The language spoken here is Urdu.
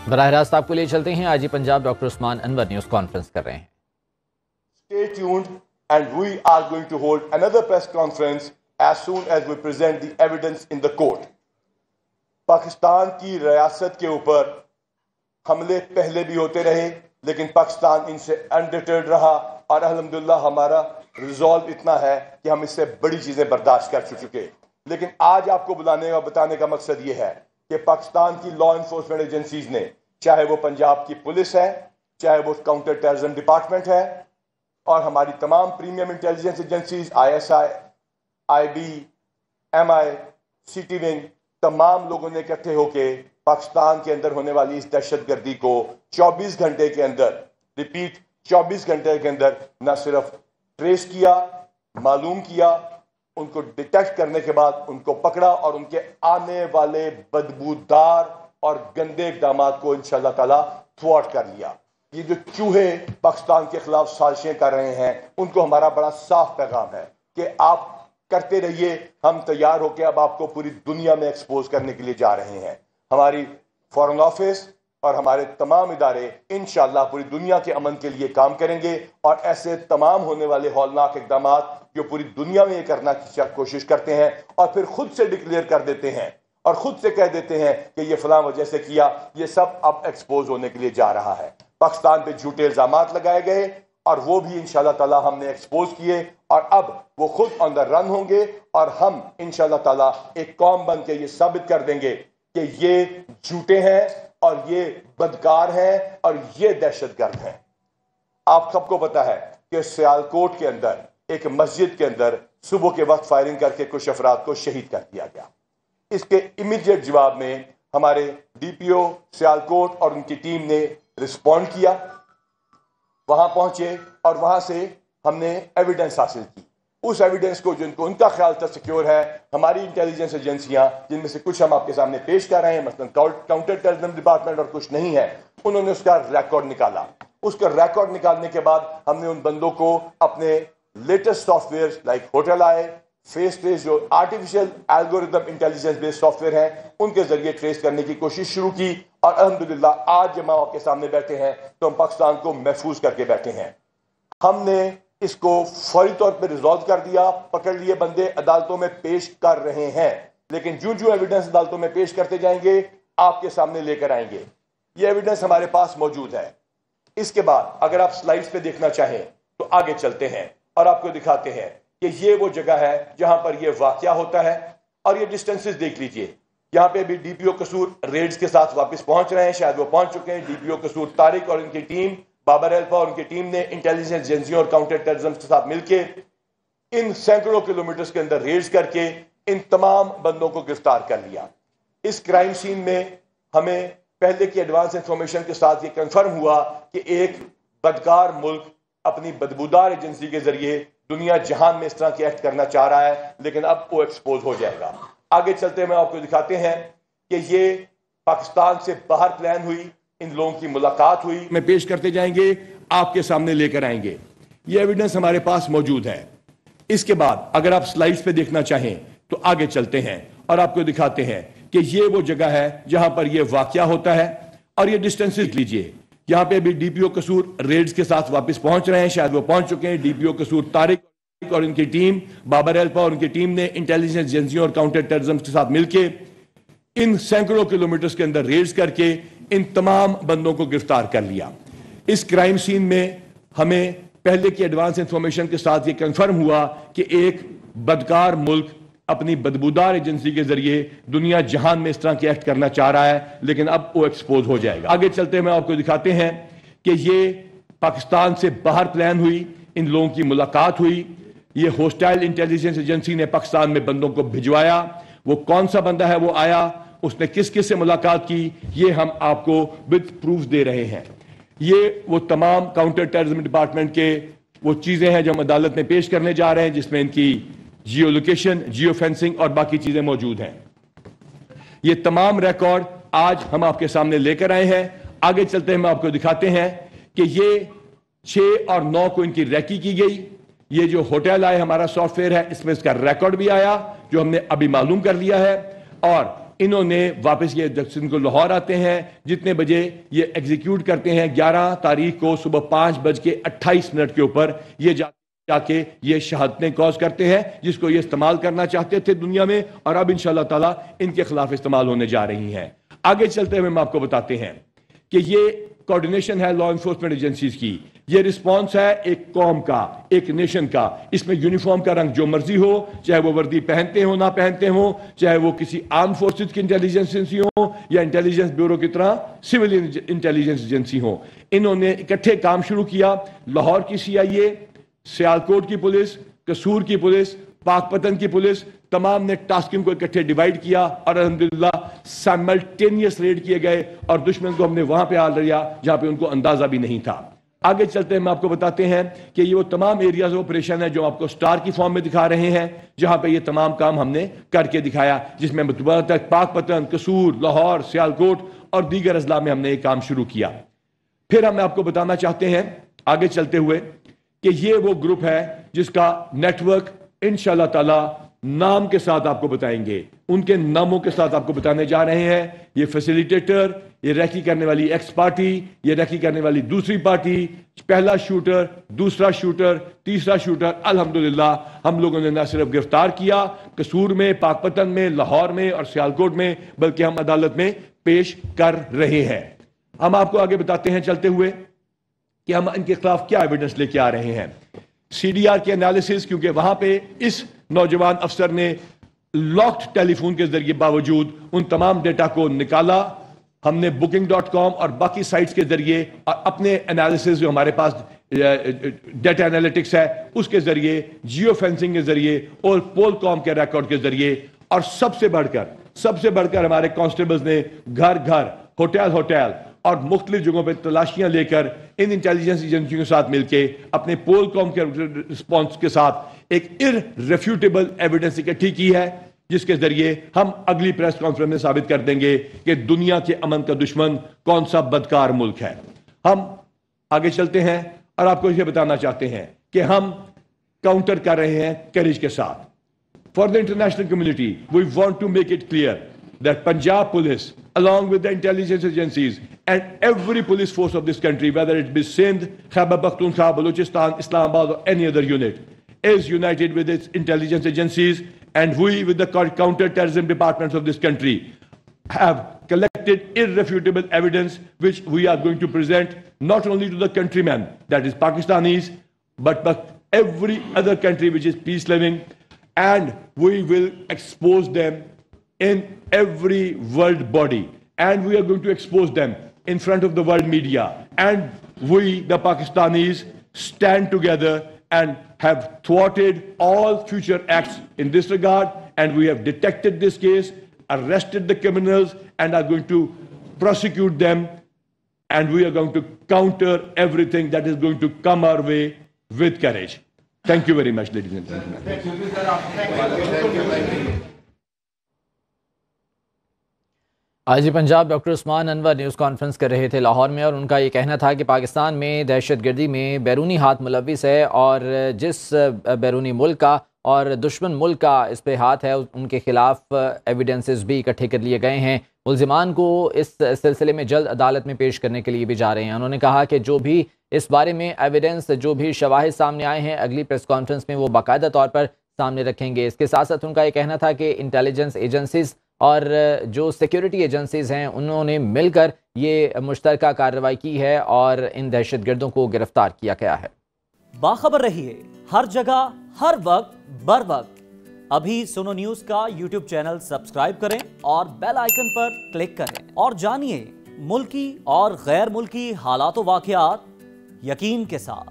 براہ راست آپ کو لے چلتے ہیں آج ہی پنجاب ڈاکٹر عثمان انور نیوز کانفرنس کر رہے ہیں. Stay tuned and we are going to hold another press conference as soon as we present the evidence in the court. Pakistan کی ریاست کے اوپر حملے پہلے بھی ہوتے رہے لیکن پاکستان ان سے انڈیٹرڈ رہا اور الحمدللہ ہمارا ریزالو اتنا ہے کہ ہم اس سے بڑی چیزیں برداشت کر چکے. لیکن آج آپ کو بلانے اور بتانے کا مقصد یہ ہے کہ پاکستان کی لا انفورسمنٹ ایجنسیز نے، چاہے وہ پنجاب کی پولیس ہے، چاہے وہ کاؤنٹر ٹیررزم ڈپارٹمنٹ ہے اور ہماری تمام premium intelligence agencies ISI, IB, MI, CT wing, تمام لوگوں نے اکٹھے ہو کے پاکستان کے اندر ہونے والی اس دہشت گردی کو 24 گھنٹے کے اندر، ریپیٹ 24 گھنٹے کے اندر نہ صرف ٹریس کیا، معلوم کیا، ان کو ڈیٹیکٹ کرنے کے بعد ان کو پکڑا اور ان کے آنے والے بدبودار اور گندے اقدامات کو انشاءاللہ تعالیٰ تھوارٹ کر لیا. یہ جو چوہے پاکستان کے خلاف سازشیں کر رہے ہیں ان کو ہمارا بڑا صاف پیغام ہے کہ آپ کرتے رہیے، ہم تیار ہو کے اب آپ کو پوری دنیا میں ایکسپوز کرنے کے لیے جا رہے ہیں. ہماری فارن آفس اور ہمارے تمام ادارے انشاءاللہ پوری دنیا کے امن کے لیے کام کریں گے اور ایسے تمام ہونے والے ہولناک اقدامات جو پوری دنیا میں یہ کرنا کی کوشش کرتے ہیں اور پھر خود سے ڈکلیئر کر دیتے ہیں اور خود سے کہہ دیتے ہیں کہ یہ فلاں وجہ سے کیا، یہ سب اب ایکسپوز ہونے کے لیے جا رہا ہے. پاکستان پہ جھوٹے الزامات لگائے گئے اور وہ بھی انشاءاللہ تعالیٰ ہم نے ایکسپوز کیے اور اب وہ خود آن دا رن ہوں گے اور ہم انشاءاللہ تعالیٰ ایک قوم بن کے یہ ثابت کر دیں گے کہ یہ جھوٹے ہیں اور یہ بدکار ہیں اور یہ دہشت گرد ہیں. آپ سب کو پتا ہے کہ سیالکوٹ کے اندر ایک مسجد کے اندر صبح کے وقت فائرنگ کر کے کچھ افراد کو شہید کر دیا گیا. اس کے امیڈیٹ جواب میں ہمارے DPO سیالکوٹ اور ان کی ٹیم نے رسپونڈ کیا، وہاں پہنچے اور وہاں سے ہم نے ایویڈنس حاصل کی. اس ایویڈنس کو جن کو ان کا خیال تھا سیکیور ہے، ہماری انٹیلیجنس ایجنسیاں جن میں سے کچھ ہم آپ کے سامنے پیش کر رہے ہیں، مثلا کاؤنٹر ٹیررزم ڈپارٹمنٹ اور کچھ نہیں ہے، انہوں نے اس کا ریکارڈ نکالا. اس کا ریکارڈ نکالنے کے بعد ہم نے ان بندوں کو اپنے latest soft where like hotel آئے، فیس ٹریس جو artificial algorithm intelligence base soft where ہیں ان کے ذریعے ٹریس کرنے کی کوشش شروع کی اور الحمدللہ آج جب ہم آپ کے سامنے بیٹھے ہیں تو ہم پاکستان کو محفوظ کر کے بیٹھے ہیں. ہم نے اس کو فوری طور پہ ریزالو کر دیا، پکڑ لیے بندے عدالتوں میں پیش کر رہے ہیں، لیکن جو ایویڈنس عدالتوں میں پیش کرتے جائیں گے آپ کے سامنے لے کر آئیں گے. یہ ایویڈنس ہمارے پاس موجود ہے. اس کے بعد اگر آپ سلائیڈز پہ دیکھنا چاہیں تو آگے چلتے ہیں اور آپ کو دکھاتے ہیں کہ یہ وہ جگہ ہے جہاں پر یہ واقعہ ہوتا ہے اور یہ ڈسٹنسز دیکھ لیجئے. یہاں پہ بھی DPO قصور ریڈز کے ساتھ واپس پہنچ رہے ہیں، شاید وہ پہنچ چکے ہیں. DPO قصور طارق اور ان کی ٹیم، بابر الفا اور ان کی ٹیم نے انٹیلیجنس ایجنسیوں اور کاؤنٹر ٹیررزم کے ساتھ مل کے ان سینکڑوں کلومیٹرز کے اندر ریڈز کر کے ان تمام بندوں کو گرفتار کر لیا. اس کرائم سین میں ہمیں پہلے کی ایڈوانس انفارمیشن کے ساتھ یہ کنفرم ہوا کہ ایک بدکار ملک اپنی بدبودار ایجنسی کے ذریعے دنیا جہان میں اس طرح کے ایکٹ کرنا چاہ رہا ہے، لیکن اب وہ ایکسپوز ہو جائے گا. آگے چلتے میں آپ کو دکھاتے ہیں کہ یہ پاکستان سے باہر پلان ہوئی، ان لوگوں کی ملاقات ہوئی، میں پیش کرتے جائیں گے، آپ کے سامنے لے کر آئیں گے. یہ ایویڈنس ہمارے پاس موجود ہے. اس کے بعد اگر آپ سلائیڈز پہ دیکھنا چاہیں تو آگے چلتے ہیں اور آپ کو دکھاتے ہیں کہ یہ وہ جگہ ہے جہاں پر یہ واقعہ ہوتا ہے اور یہ ڈسٹنسز لیجئے. یہاں پہ بھی DPO قصور ریڈز کے ساتھ واپس پہنچ رہے ہیں، شاید وہ پہنچ چکے ہیں. DPO قصور طارق اور ان کی ٹیم، بابر الفا اور ان کی ٹیم نے انٹیلیجنس ایجنسیوں اور کاؤنٹر ٹیررزم کے ساتھ مل کے ان سینکڑوں کلومیٹرز کے اندر ریڈز کر کے ان تمام بندوں کو گرفتار کر لیا. اس کرائم سین میں ہمیں پہلے کی ایڈوانس انفارمیشن کے ساتھ یہ کنفرم ہوا کہ ایک بدکار ملک اپنی بدبودار ایجنسی کے ذریعے دنیا جہان میں اس طرح کے ایکٹ کرنا چاہ رہا ہے، لیکن اب وہ ایکسپوز ہو جائے گا. آگے چلتے میں آپ کو دکھاتے ہیں کہ یہ پاکستان سے باہر پلان ہوئی، ان لوگوں کی ملاقات ہوئی. یہ ہوسٹائل انٹیلیجنس ایجنسی نے پاکستان میں بندوں کو بھجوایا. وہ کون سا بندہ ہے وہ آیا، اس نے کس کس سے ملاقات کی، یہ ہم آپ کو وتھ پروف دے رہے ہیں. یہ وہ تمام کاؤنٹر ٹیررزم ڈپارٹمنٹ کے وہ چیزیں ہیں جو ہم عدالت میں پیش کرنے جا رہے ہیں، جس میں ان کی جیو لوکیشن، جیو فینسنگ اور باقی چیزیں موجود ہیں. یہ تمام ریکارڈ آج ہم آپ کے سامنے لے کر آئے ہیں. آگے چلتے ہیں، ہم آپ کو دکھاتے ہیں کہ یہ 6 اور 9 کو ان کی ریکی کی گئی. یہ جو ہوٹل آئے ہمارا سافٹ ویئر ہے، اس میں اس کا ریکارڈ بھی آیا جو ہم نے ابھی معلوم کر لیا ہے. اور انہوں نے واپس یہ جکسن کو لاہور آتے ہیں, جتنے بجے یہ ایگزیکیوٹ کرتے ہیں 11 تاریخ کو صبح 5:28 کے اوپر یہ جا کے یہ شہادتیں کوز کرتے ہیں, جس کو یہ استعمال کرنا چاہتے تھے دنیا میں, اور اب انشاءاللہ تعالی ان کے خلاف استعمال ہونے جا رہی ہیں. آگے چلتے ہوئے ہم آپ کو بتاتے ہیں کہ یہ کوارڈینیشن ہے لا انفورسمنٹ ایجنسیز کی, یہ رسپانس ہے ایک قوم کا, ایک نیشن کا. اس میں یونیفارم کا رنگ جو مرضی ہو, چاہے وہ وردی پہنتے ہوں نہ پہنتے ہوں, چاہے وہ کسی آرم فورسز کی انٹیلیجنس ایجنسی ہوں یا انٹیلیجنس بیورو کی طرح سول انٹیلیجنس ایجنسی ہوں, انہوں نے اکٹھے کام شروع کیا. لاہور کی CIA, سیالکوٹ کی پولیس, قصور کی پولیس, پاک پتن کی پولیس, تمام نے ٹاسکنگ کو اکٹھے ڈیوائیڈ کیا اور الحمدللہ سائملٹینیس ریڈ کیے گئے, اور دشمن کو ہم نے وہاں پہ آ لیا جہاں پہ ان کو اندازہ بھی نہیں تھا. آگے چلتے ہیں, ہم آپ کو بتاتے ہیں کہ یہ وہ تمام ایریاز آپریشن ہے جو آپ کو سٹار کی فارم میں دکھا رہے ہیں, جہاں پہ یہ تمام کام ہم نے کر کے دکھایا, جس میں پاک پتن, قصور, لاہور, سیالکوٹ اور دیگر اضلاع میں ہم نے یہ کام شروع کیا. پھر ہم آپ کو بتانا چاہتے ہیں آگے چلتے ہوئے کہ یہ وہ گروپ ہے جس کا نیٹ ورک انشاءاللہ تعالی نام کے ساتھ آپ کو بتائیں گے, ان کے ناموں کے ساتھ آپ کو بتانے جا رہے ہیں. یہ فیسیلیٹیٹر, یہ ریکی کرنے والی ایکس پارٹی, یہ ریکی کرنے والی دوسری پارٹی, پہلا شوٹر, دوسرا شوٹر, تیسرا شوٹر, الحمدللہ ہم لوگوں نے نہ صرف گرفتار کیا قصور میں, پاک پتن میں, لاہور میں اور سیالکوٹ میں, بلکہ ہم عدالت میں پیش کر رہے ہیں. ہم آپ کو آگے بتاتے ہیں چلتے ہوئے کہ ہم ان کے خلاف کیا ایویڈنس لے کے آ رہے ہیں. CDR کے انالیسز, کیونکہ وہاں پہ اس نوجوان افسر نے لاکڈ ٹیلی فون کے ذریعے باوجود ان تمام ڈیٹا کو نکالا. ہم نے booking.com اور باقی سائٹس کے ذریعے اور اپنے انالیسز جو ہمارے پاس ڈیٹا انالیٹکس ہے اس کے ذریعے, جیو فینسنگ کے ذریعے اور پول کام کے ریکارڈ کے ذریعے, اور سب سے بڑھ کر ہمارے کانسٹیبلز نے گھر گھر, ہوٹل اور مختلف جگہوں پہ تلاشیاں لے کر ان انٹیلیجنس ایجنسیوں کے ساتھ مل کے اپنے پول کام کے رسپانس کے ساتھ ایک irrefutable ایویڈنس اکٹھی کی ہے, جس کے ذریعے ہم اگلی پریس کانفرنس میں ثابت کر دیں گے کہ دنیا کے امن کا دشمن کون سا بدکار ملک ہے. ہم آگے چلتے ہیں اور آپ کو یہ بتانا چاہتے ہیں کہ ہم کاؤنٹر کر رہے ہیں کریج کے ساتھ. For the international community, we want to make it clear that Punjab Police, along with the intelligence agencies and every police force of this country, whether it be Sindh, Khyber Pakhtunkhwa, Balochistan, Islamabad or any other unit, is united with its intelligence agencies, and we with the counter-terrorism departments of this country have collected irrefutable evidence which we are going to present not only to the countrymen, that is Pakistanis, but every other country which is peace-loving, and we will expose them in every world body, and we are going to expose them in front of the world media, and we, the Pakistanis, stand together and have thwarted all future acts in this regard, and we have detected this case, arrested the criminals, and are going to prosecute them, and we are going to counter everything that is going to come our way with courage. Thank you very much, ladies and gentlemen. IG Punjab doctor Usman Anwar news conference کر رہے تھے لاہور میں, اور ان کا یہ کہنا تھا کہ پاکستان میں دہشت گردی میں بیرونی ہاتھ ملوث ہے, اور جس بیرونی ملک کا اور دشمن ملک کا اس پہ ہاتھ ہے ان کے خلاف ایویڈنسز بھی اکٹھے کر لیے گئے ہیں. ملزمان کو اس سلسلے میں جلد عدالت میں پیش کرنے کے لیے بھی جا رہے ہیں. انہوں نے کہا کہ جو بھی اس بارے میں ایویڈنس, جو بھی شواہد سامنے آئے ہیں, اگلی پریس کانفرنس میں وہ باقاعدہ طور پر سامنے رکھیں گے. اس کے ساتھ ساتھ ان کا یہ کہنا تھا کہ انٹیلیجنس ایجنسیز اور جو سیکیورٹی ایجنسیز ہیں انہوں نے مل کر یہ مشترکہ کارروائی کی ہے اور ان دہشت گردوں کو گرفتار کیا گیا ہے. باخبر رہیے ہر جگہ ہر وقت بر وقت. ابھی سنو نیوز کا یوٹیوب چینل سبسکرائب کریں اور بیل آئیکن پر کلک کریں, اور جانیے ملکی اور غیر ملکی حالات و واقعات یقین کے ساتھ.